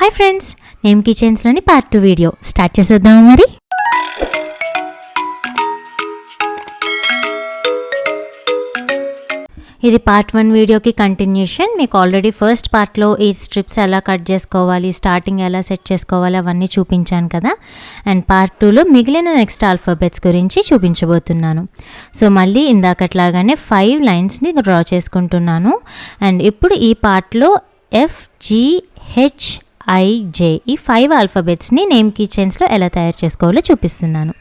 Hi friends, name కిచెన్స్లోని part 2 video start చేసేద్దాము. మరి ఇది పార్ట్ 1 వీడియోకి కంటిన్యూషన్. మీకు ఆల్రెడీ ఫస్ట్ పార్ట్లో ఈ స్ట్రిప్స్ ఎలా కట్ చేసుకోవాలి, స్టార్టింగ్ ఎలా సెట్ చేసుకోవాలి అవన్నీ చూపించాను కదా. అండ్ పార్ట్ 2లో మిగిలిన నెక్స్ట్ ఆల్ఫాబెట్స్ గురించి చూపించబోతున్నాను. సో మళ్ళీ ఇందాకట్లాగానే 5 లైన్స్ని డ్రా చేసుకుంటున్నాను. అండ్ ఇప్పుడు ఈ పార్ట్లో FGHIJ ఈ 5 ఆల్ఫాబెట్స్ని నేమ్ కిచెన్స్లో ఎలా తయారు చేసుకోవాలో చూపిస్తున్నాను.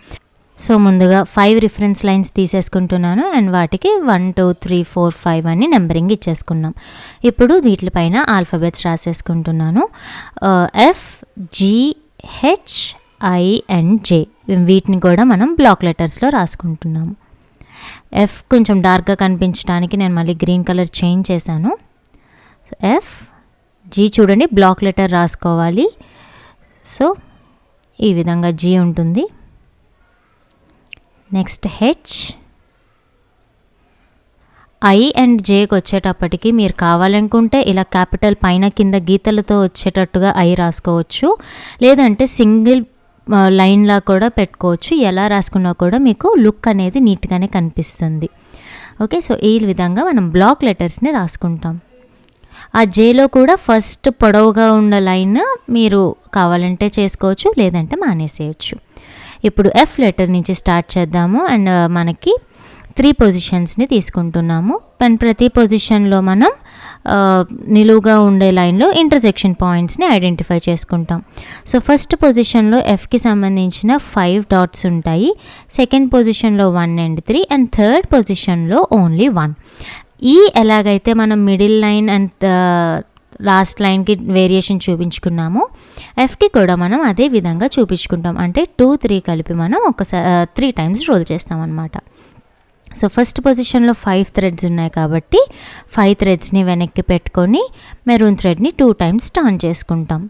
సో ముందుగా 5 రిఫరెన్స్ లైన్స్ తీసేసుకుంటున్నాను. అండ్ వాటికి 1 2 3 4 5 అని నెంబరింగ్ ఇచ్చేసుకున్నాం. ఇప్పుడు వీటిపైన ఆల్ఫాబెట్స్ రాసేసుకుంటున్నాను. FGHINJ వీటిని కూడా మనం బ్లాక్ లెటర్స్లో రాసుకుంటున్నాము. F కొంచెం డార్క్గా కనిపించడానికి నేను మళ్ళీ గ్రీన్ కలర్ చేంజ్ చేశాను. G చూడండి, బ్లాక్ లెటర్ రాసుకోవాలి. సో ఈ విధంగా G ఉంటుంది. నెక్స్ట్ H, I అండ్ Jకి వచ్చేటప్పటికి మీరు కావాలనుకుంటే ఇలా క్యాపిటల్ పైన కింద గీతలతో వచ్చేటట్టుగా I రాసుకోవచ్చు, లేదంటే సింగిల్ లైన్లా కూడా పెట్టుకోవచ్చు. ఎలా రాసుకున్నా కూడా మీకు లుక్ అనేది నీట్గానే కనిపిస్తుంది. ఓకే, సో ఈ విధంగా మనం బ్లాక్ లెటర్స్ని రాసుకుంటాం. ఆ జేలో కూడా ఫస్ట్ పొడవుగా ఉన్న లైన్ మీరు కావాలంటే చేసుకోవచ్చు, లేదంటే మానేసేయచ్చు. ఇప్పుడు F లెటర్ నుంచి స్టార్ట్ చేద్దాము. అండ్ మనకి 3 పొజిషన్స్ని తీసుకుంటున్నాము. అండ్ ప్రతి పొజిషన్లో మనం నిలువుగా ఉండే లైన్లో ఇంటర్సెక్షన్ పాయింట్స్ని ఐడెంటిఫై చేసుకుంటాం. సో ఫస్ట్ పొజిషన్లో Fకి సంబంధించిన 5 డాట్స్ ఉంటాయి. సెకండ్ పొజిషన్లో 1 and 3 అండ్ థర్డ్ పొజిషన్లో ఓన్లీ 1. ఎలాగైతే మనం మిడిల్ లైన్ అండ్ లాస్ట్ లైన్కి వేరియేషన్ చూపించుకున్నామో Fకి కూడా మనం అదే విధంగా చూపించుకుంటాం. అంటే 2 3 కలిపి మనం ఒకసారి 3 times రోల్ చేస్తాం అన్నమాట. సో ఫస్ట్ పొజిషన్లో 5 థ్రెడ్స్ ఉన్నాయి కాబట్టి 5 థ్రెడ్స్ని వెనక్కి పెట్టుకొని మెరూన్ థ్రెడ్ని 2 times టర్న్ చేసుకుంటాం.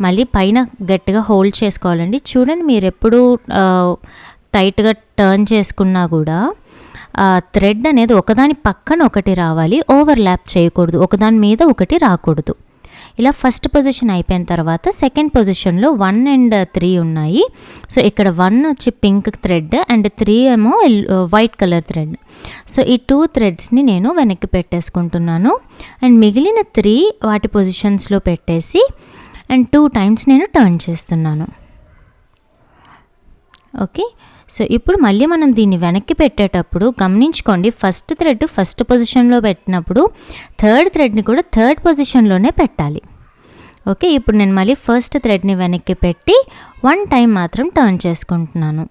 మళ్ళీ పైన గట్టిగా హోల్డ్ చేసుకోవాలండి. చూడండి, మీరు ఎప్పుడు టైట్గా టర్న్ చేసుకున్నా కూడా థ్రెడ్ అనేది ఒకదాని పక్కన ఒకటి రావాలి, ఓవర్లాప్ చేయకూడదు, ఒకదాని మీద ఒకటి రాకూడదు. ఇలా ఫస్ట్ పొజిషన్ అయిపోయిన తర్వాత సెకండ్ పొజిషన్లో 1 and 3 ఉన్నాయి. సో ఇక్కడ 1 వచ్చి పింక్ థ్రెడ్ అండ్ 3 ఏమో వైట్ కలర్ థ్రెడ్. సో ఈ 2 థ్రెడ్స్ని నేను వెనక్కి పెట్టేసుకుంటున్నాను. అండ్ మిగిలిన 3 వాటి పొజిషన్స్లో పెట్టేసి అండ్ 2 times నేను టర్న్ చేస్తున్నాను. ఓకే, సో ఇప్పుడు మళ్ళీ మనం దీన్ని వెనక్కి పెట్టేటప్పుడు గమనించుకోండి, ఫస్ట్ థ్రెడ్ ఫస్ట్ పొజిషన్లో పెట్టినప్పుడు థర్డ్ థ్రెడ్ని కూడా థర్డ్ పొజిషన్లోనే పెట్టాలి. ఓకే, ఇప్పుడు నేను మళ్ళీ ఫస్ట్ థ్రెడ్ని వెనక్కి పెట్టి 1 time మాత్రం టర్న్ చేసుకుంటున్నాను.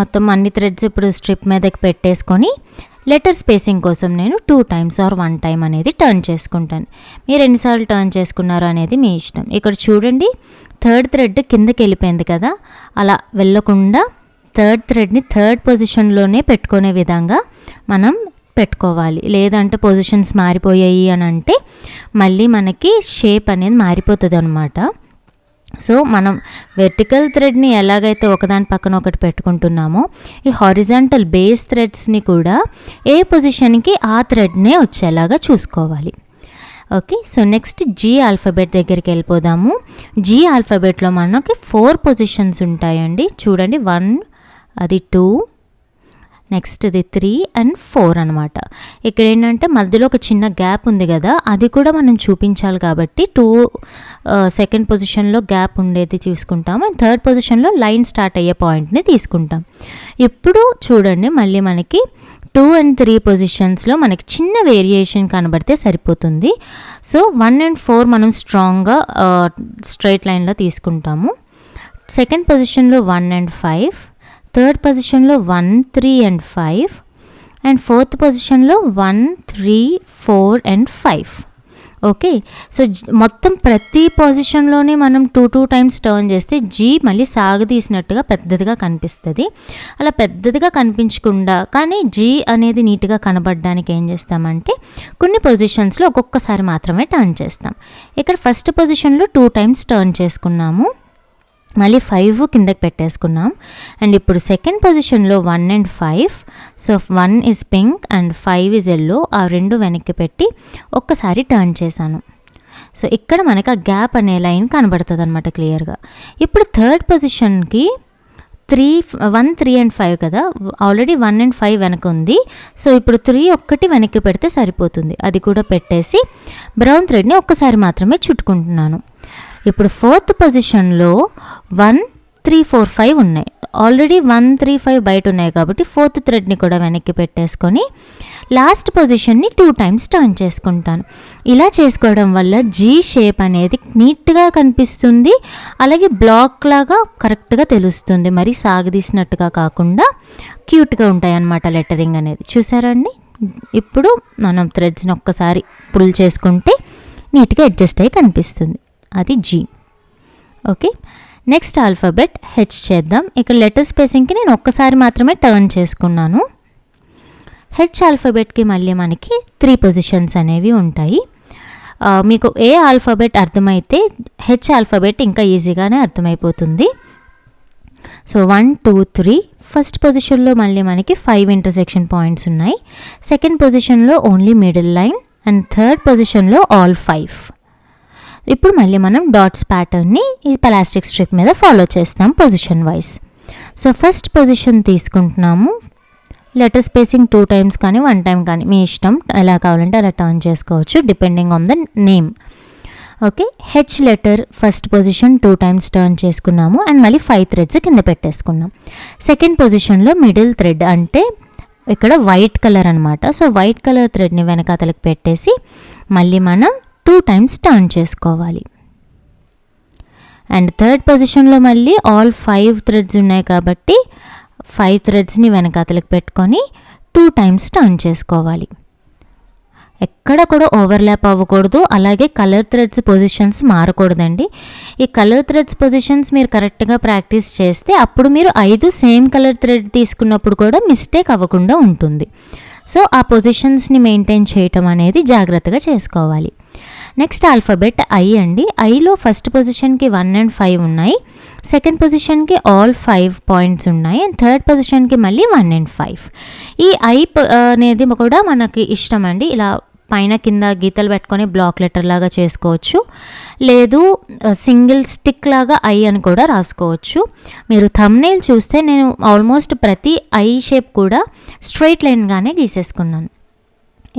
మొత్తం అన్ని థ్రెడ్స్ ఇప్పుడు స్ట్రిప్ మీదకి పెట్టేసుకొని లెటర్ స్పేసింగ్ కోసం నేను 2 times or 1 time అనేది టర్న్ చేసుకుంటాను. మీరు ఎన్నిసార్లు టర్న్ చేసుకున్నారో అనేది మీ ఇష్టం. ఇక్కడ చూడండి, థర్డ్ థ్రెడ్ కిందకి వెళ్ళిపోయింది కదా, అలా వెళ్ళకుండా థర్డ్ థ్రెడ్ని థర్డ్ పొజిషన్లోనే పెట్టుకునే విధంగా మనం పెట్టుకోవాలి. లేదంటే పొజిషన్స్ మారిపోయాయి అని అంటే మళ్ళీ మనకి షేప్ అనేది మారిపోతుంది అన్నమాట. సో మనం వెర్టికల్ థ్రెడ్ని ఎలాగైతే ఒకదాని పక్కన ఒకటి పెట్టుకుంటున్నామో ఈ హారిజాంటల్ బేస్ థ్రెడ్స్ని కూడా ఏ పొజిషన్కి ఆ థ్రెడ్నే వచ్చేలాగా చూసుకోవాలి. Okay, so next G alphabet దగ్గరికి వెళ్ళిపోదాము. G ఆల్ఫాబెట్లో మనకి 4 పొజిషన్స్ ఉంటాయండి. చూడండి, 1, అది 2, నెక్స్ట్ ఇది 3 and 4 అనమాట. ఇక్కడ ఏంటంటే మధ్యలో ఒక చిన్న గ్యాప్ ఉంది కదా, అది కూడా మనం చూపించాలి కాబట్టి 2 సెకండ్ పొజిషన్లో గ్యాప్ ఉండేది చూసుకుంటాం. అండ్ థర్డ్ పొజిషన్లో లైన్ స్టార్ట్ అయ్యే పాయింట్ని తీసుకుంటాం. ఇప్పుడు చూడండి, మళ్ళీ మనకి 2 and 3 పొజిషన్స్లో మనకి చిన్న వేరియేషన్ కనబడితే సరిపోతుంది. సో 1 and 4 మనం స్ట్రాంగ్గా స్ట్రైట్ లైన్లో తీసుకుంటాము. సెకండ్ పొజిషన్లో 1 and 5, థర్డ్ పొజిషన్లో 1 3 and 5 అండ్ ఫోర్త్ పొజిషన్లో 1 3 4 and 5. ఓకే, సో మొత్తం ప్రతి పొజిషన్లోనే మనం 2 times టర్న్ చేస్తే G మళ్ళీ సాగదీసినట్టుగా పెద్దదిగా కనిపిస్తుంది. అలా పెద్దదిగా కనిపించకుండా కానీ G అనేది నీట్గా కనబడడానికి ఏం చేస్తామంటే కొన్ని పొజిషన్స్లో ఒక్కొక్కసారి మాత్రమే టర్న్ చేస్తాం. ఇక్కడ ఫస్ట్ పొజిషన్లో 2 times టర్న్ చేసుకున్నాము, మళ్ళీ 5 కిందకి పెట్టేసుకున్నాం. అండ్ ఇప్పుడు సెకండ్ పొజిషన్లో 1 and 5. So 1 is pink and 5 is yellow. ఆ 2 వెనక్కి పెట్టి ఒక్కసారి టర్న్ చేశాను. సో ఇక్కడ మనకి ఆ గ్యాప్ అనే లైన్ కనబడుతుంది అనమాట క్లియర్గా. ఇప్పుడు థర్డ్ పొజిషన్కి 1, 3 and 5 కదా, ఆల్రెడీ 1 and 5 వెనక ఉంది. సో ఇప్పుడు 3 ఒక్కటి వెనక్కి పెడితే సరిపోతుంది. అది కూడా పెట్టేసి బ్రౌన్ థ్రెడ్ని ఒక్కసారి మాత్రమే చుట్టుకుంటున్నాను. ఇప్పుడు ఫోర్త్ పొజిషన్లో 1, 3, 4, 5 ఉన్నాయి. ఆల్రెడీ 1, 3, 5 బయట ఉన్నాయి కాబట్టి ఫోర్త్ థ్రెడ్ని కూడా వెనక్కి పెట్టేసుకొని లాస్ట్ పొజిషన్ని 2 times టర్న్ చేసుకుంటాను. ఇలా చేసుకోవడం వల్ల జీ షేప్ అనేది నీట్గా కనిపిస్తుంది, అలాగే బ్లాక్ లాగా కరెక్ట్గా తెలుస్తుంది. మరి సాగదీసినట్టుగా కాకుండా క్యూట్గా ఉంటాయి అన్నమాట లెటరింగ్ అనేది. చూసారా అండి? ఇప్పుడు మనం థ్రెడ్స్ని ఒక్కసారి పుల్ చేసుకుంటే నీట్గా అడ్జస్ట్ అయ్యి కనిపిస్తుంది. అది G. Okay, next alphabet H చేద్దాం. ఇక్కడ లెటర్ స్పేసింగ్కి నేను ఒక్కసారి మాత్రమే టర్న్ చేసుకున్నాను. హెచ్ ఆల్ఫాబెట్కి మళ్ళీ మనకి 3 పొజిషన్స్ అనేవి ఉంటాయి. మీకు ఏ ఆల్ఫాబెట్ అర్థమైతే హెచ్ ఆల్ఫాబెట్ ఇంకా ఈజీగానే అర్థమైపోతుంది. సో 1, 2, 3 ఫస్ట్ పొజిషన్లో మళ్ళీ మనకి 5 ఇంటర్సెక్షన్ పాయింట్స్ ఉన్నాయి. సెకండ్ పొజిషన్లో only middle line and third పొజిషన్లో ఆల్ 5. ఇప్పుడు మళ్ళీ మనం డాట్స్ ప్యాటర్న్ని ఈ ప్లాస్టిక్ స్ట్రిప్ మీద ఫాలో చేస్తాం position wise. So first position తీసుకుంటున్నాము. లెటర్ స్పేసింగ్ 2 times కానీ 1 time కానీ మీ ఇష్టం, ఎలా కావాలంటే అలా టర్న్ చేసుకోవచ్చు depending on the name. Okay, H letter first position 2 times turn చేసుకున్నాము అండ్ మళ్ళీ 5 threads కింద పెట్టేసుకున్నాం. సెకండ్ పొజిషన్లో మిడిల్ థ్రెడ్ అంటే ఇక్కడ వైట్ కలర్ అనమాట. సో వైట్ కలర్ థ్రెడ్ని వెనకాతలకు పెట్టేసి మళ్ళీ మనం 2 times టర్న్ చేసుకోవాలి. అండ్ థర్డ్ పొజిషన్లో మళ్ళీ ఆల్ 5 threads ఉన్నాయి కాబట్టి 5 threadsని వెనకాతలకు పెట్టుకొని 2 times టర్న్ చేసుకోవాలి. ఎక్కడ కూడా ఓవర్లాప్ అవ్వకూడదు, అలాగే కలర్ థ్రెడ్స్ పొజిషన్స్ మారకూడదండి. ఈ కలర్ థ్రెడ్స్ పొజిషన్స్ మీరు కరెక్ట్గా ప్రాక్టీస్ చేస్తే అప్పుడు మీరు 5 సేమ్ కలర్ థ్రెడ్ తీసుకున్నప్పుడు కూడా మిస్టేక్ అవ్వకుండా ఉంటుంది. సో ఆ పొజిషన్స్ని మెయింటైన్ చేయటం అనేది జాగ్రత్తగా చేసుకోవాలి. నెక్స్ట్ ఆల్ఫాబెట్ ఐ అండి. ఐలో ఫస్ట్ పొజిషన్కి 1 and 5 ఉన్నాయి, సెకండ్ పొజిషన్కి ఆల్ 5 points ఉన్నాయి అండ్ థర్డ్ పొజిషన్కి మళ్ళీ 1 and 5. ఈ ఐ అనేది కూడా మనకి ఇష్టం అండి. ఇలా పైన కింద గీతలు పెట్టుకొని బ్లాక్ లెటర్ లాగా చేసుకోవచ్చు, లేదు సింగిల్ స్టిక్ లాగా ఐ అని కూడా రాసుకోవచ్చు. మీరు థంబ్నెయిల్ చూస్తే నేను ఆల్మోస్ట్ ప్రతి ఐ షేప్ కూడా స్ట్రైట్ లైన్గానే గీసేసుకున్నాను.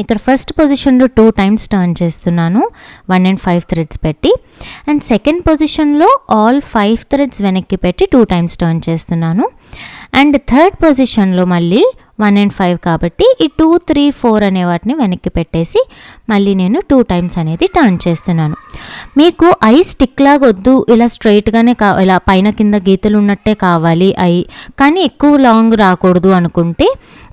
ఇక్కడ ఫస్ట్ పొజిషన్లో 2 times టర్న్ చేస్తున్నాను 1 and 5 threads పెట్టి, అండ్ సెకండ్ పొజిషన్లో ఆల్ 5 threads వెనక్కి పెట్టి 2 times టర్న్ చేస్తున్నాను. అండ్ థర్డ్ పొజిషన్లో మళ్ళీ 1 and 5 కాబట్టి ఈ 2, 3, 4 అనే వాటిని వెనక్కి పెట్టేసి మళ్ళీ నేను 2 times అనేది టర్న్ చేస్తున్నాను. మీకు ఐ స్టిక్ లాగా వద్దు, ఇలా స్ట్రైట్గానే ఇలా పైన కింద గీతలు ఉన్నట్టే కావాలి ఐ, కానీ ఎక్కువ లాంగ్ రాకూడదు అనుకుంటే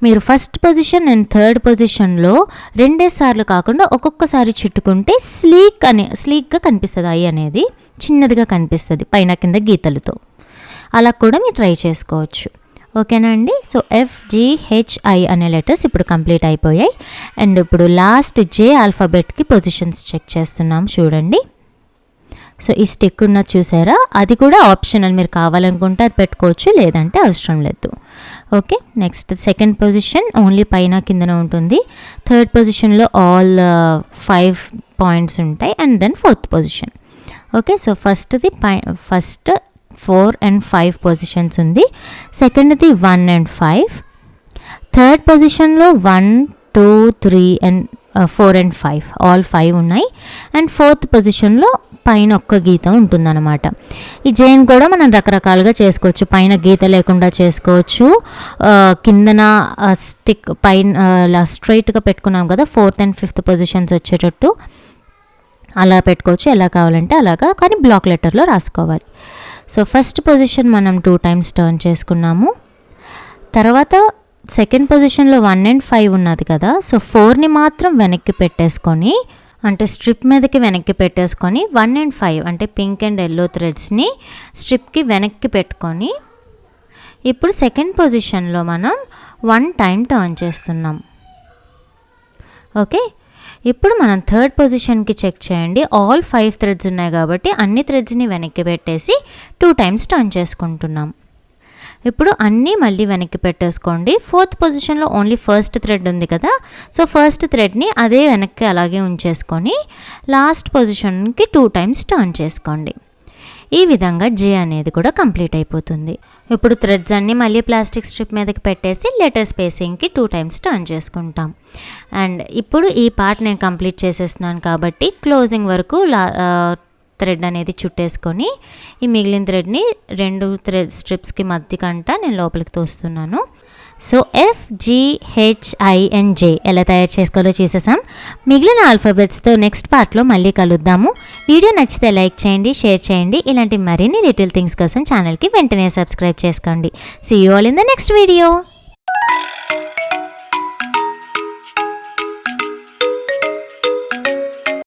మీరు ఫస్ట్ పొజిషన్ అండ్ థర్డ్ పొజిషన్లో 2 సార్లు కాకుండా ఒక్కొక్కసారి చుట్టుకుంటే స్లీక్గా కనిపిస్తుంది. ఐ అనేది చిన్నదిగా కనిపిస్తుంది పైన కింద గీతలతో. అలా కూడా మీరు ట్రై చేసుకోవచ్చు. ఓకేనా అండి? సో FGHI అనే లెటర్స్ ఇప్పుడు కంప్లీట్ అయిపోయాయి. అండ్ ఇప్పుడు లాస్ట్ జే ఆల్ఫాబెట్కి పొజిషన్స్ చెక్ చేస్తున్నాం చూడండి. సో ఈ స్టిక్ ఉన్నది చూసారా, అది కూడా ఆప్షనల్, మీరు కావాలనుకుంటే అది పెట్టుకోవచ్చు, లేదంటే అవసరం లేదు. Okay, next second position only పైన కిందన ఉంటుంది. థర్డ్ పొజిషన్లో ఆల్ 5 points ఉంటాయి and then fourth position. Okay, so first 4 and 5 positions ఉంది, సెకండ్ది 1 and 5, థర్డ్ పొజిషన్లో 1, 2, 3 and 4 and 5 ఆల్ 5 ఉన్నాయి అండ్ ఫోర్త్ పొజిషన్లో పైన ఒక్క గీత ఉంటుందన్నమాట. ఈ జైన్ కూడా మనం రకరకాలుగా చేసుకోవచ్చు, పైన గీత లేకుండా చేసుకోవచ్చు, కిందన స్టిక్ పైన స్ట్రైట్గా పెట్టుకున్నాం కదా 4th and 5th పొజిషన్స్ వచ్చేటట్టు అలా పెట్టుకోవచ్చు, ఎలా కావాలంటే అలాగా, కానీ బ్లాక్ లెటర్లో రాసుకోవాలి. సో ఫస్ట్ పొజిషన్ మనం 2 times టర్న్ చేసుకున్నాము. తర్వాత సెకండ్ పొజిషన్లో 1 and 5 ఉన్నది కదా, సో 4ని మాత్రం వెనక్కి పెట్టేసుకొని, అంటే స్ట్రిప్ మీదకి వెనక్కి పెట్టేసుకొని 1 and 5 అంటే పింక్ అండ్ ఎల్లో థ్రెడ్స్ని స్ట్రిప్కి వెనక్కి పెట్టుకొని ఇప్పుడు సెకండ్ పొజిషన్లో మనం 1 time టర్న్ చేస్తున్నాం. ఓకే, ఇప్పుడు మనం థర్డ్ పొజిషన్కి చెక్ చేయండి. ఆల్ 5 threads ఉన్నాయి కాబట్టి అన్ని థ్రెడ్స్ని వెనక్కి పెట్టేసి 2 times టర్న్ చేసుకుంటున్నాం. ఇప్పుడు అన్నీ మళ్ళీ వెనక్కి పెట్టేసుకోండి. 4th పొజిషన్లో ఓన్లీ ఫస్ట్ థ్రెడ్ ఉంది కదా, సో ఫస్ట్ థ్రెడ్ని అదే వెనక్కి అలాగే ఉంచేసుకొని లాస్ట్ పొజిషన్కి 2 టైమ్స్ టర్న్ చేసుకోండి. ఈ విధంగా జే అనేది కూడా కంప్లీట్ అయిపోతుంది. ఇప్పుడు థ్రెడ్స్ అన్నీ మళ్ళీ ప్లాస్టిక్ స్ట్రిప్ మీదకి పెట్టేసి లెటర్ స్పేసింగ్కి 2 టైమ్స్ టర్న్ చేసుకుంటాం. అండ్ ఇప్పుడు ఈ పార్ట్ నేను కంప్లీట్ చేసేస్తున్నాను కాబట్టి క్లోజింగ్ వరకు థ్రెడ్ అనేది చుట్టేసుకొని ఈ మిగిలిన థ్రెడ్ని 2 థ్రెడ్ స్ట్రిప్స్కి మధ్యకంట నేను లోపలికి తోస్తున్నాను. సో FGHINJ ఎలా తయారు చేసుకోవాలో చూసేసాం. మిగిలిన ఆల్ఫాబెట్స్తో నెక్స్ట్ పార్ట్లో మళ్ళీ కలుద్దాము. వీడియో నచ్చితే లైక్ చేయండి, షేర్ చేయండి. ఇలాంటి మరిన్ని లిటిల్ థింగ్స్ కోసం ఛానల్కి వెంటనే సబ్స్క్రైబ్ చేసుకోండి. See you all in the next video.